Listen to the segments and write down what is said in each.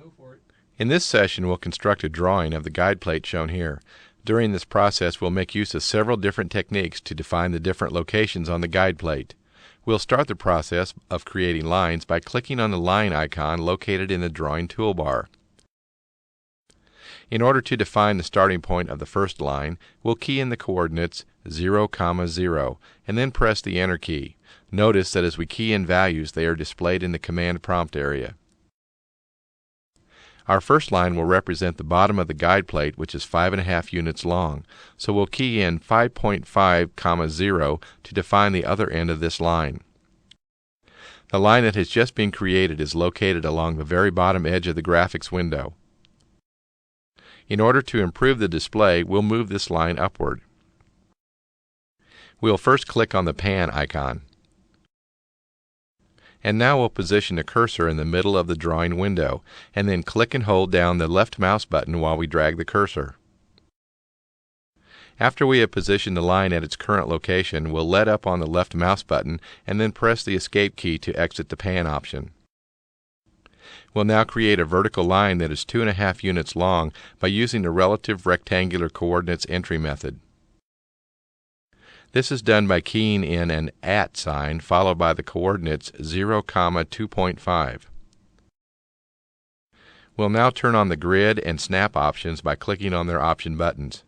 Go for it. In this session, we'll construct a drawing of the guide plate shown here. During this process, we'll make use of several different techniques to define the different locations on the guide plate. We'll start the process of creating lines by clicking on the line icon located in the drawing toolbar. In order to define the starting point of the first line, we'll key in the coordinates 0, 0, and then press the Enter key. Notice that as we key in values, they are displayed in the command prompt area. Our first line will represent the bottom of the guide plate, which is 5.5 units long, so we'll key in 5.5, 0 to define the other end of this line. The line that has just been created is located along the very bottom edge of the graphics window. In order to improve the display, we'll move this line upward. We'll first click on the pan icon. And now we'll position a cursor in the middle of the drawing window, and then click and hold down the left mouse button while we drag the cursor. After we have positioned the line at its current location, we'll let up on the left mouse button and then press the Escape key to exit the pan option. We'll now create a vertical line that is 2.5 units long by using the relative rectangular coordinates entry method. This is done by keying in an @ sign followed by the coordinates 0, 2.5. We'll now turn on the grid and snap options by clicking on their option buttons.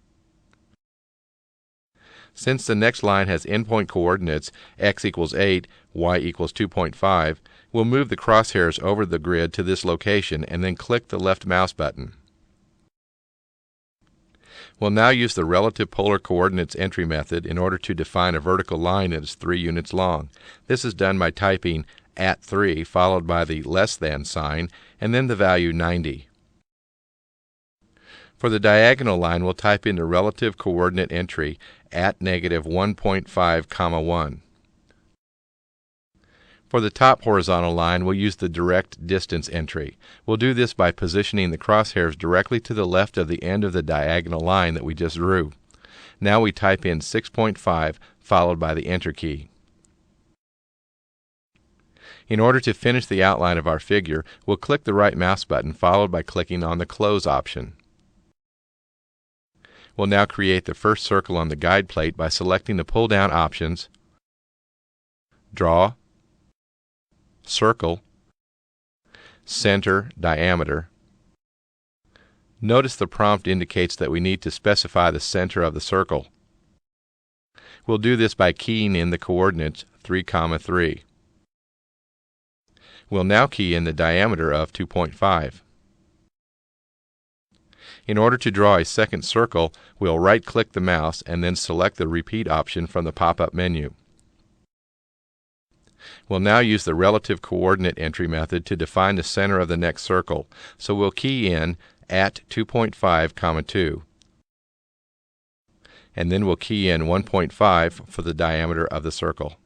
Since the next line has endpoint coordinates x equals 8, y equals 2.5, we'll move the crosshairs over the grid to this location and then click the left mouse button. We'll now use the relative polar coordinates entry method in order to define a vertical line that is 3 units long. This is done by typing @3 followed by the less than sign and then the value 90. For the diagonal line, we'll type in the relative coordinate entry @-1.5, 1. For the top horizontal line, we'll use the direct distance entry. We'll do this by positioning the crosshairs directly to the left of the end of the diagonal line that we just drew. Now we type in 6.5 followed by the Enter key. In order to finish the outline of our figure, we'll click the right mouse button followed by clicking on the Close option. We'll now create the first circle on the guide plate by selecting the pull-down options, Draw, Circle, Center, Diameter. Notice the prompt indicates that we need to specify the center of the circle. We'll do this by keying in the coordinates 3, 3. We'll now key in the diameter of 2.5. In order to draw a second circle, we'll right-click the mouse and then select the Repeat option from the pop-up menu. We'll now use the relative coordinate entry method to define the center of the next circle, so we'll key in @2.5, 2. And then we'll key in 1.5 for the diameter of the circle.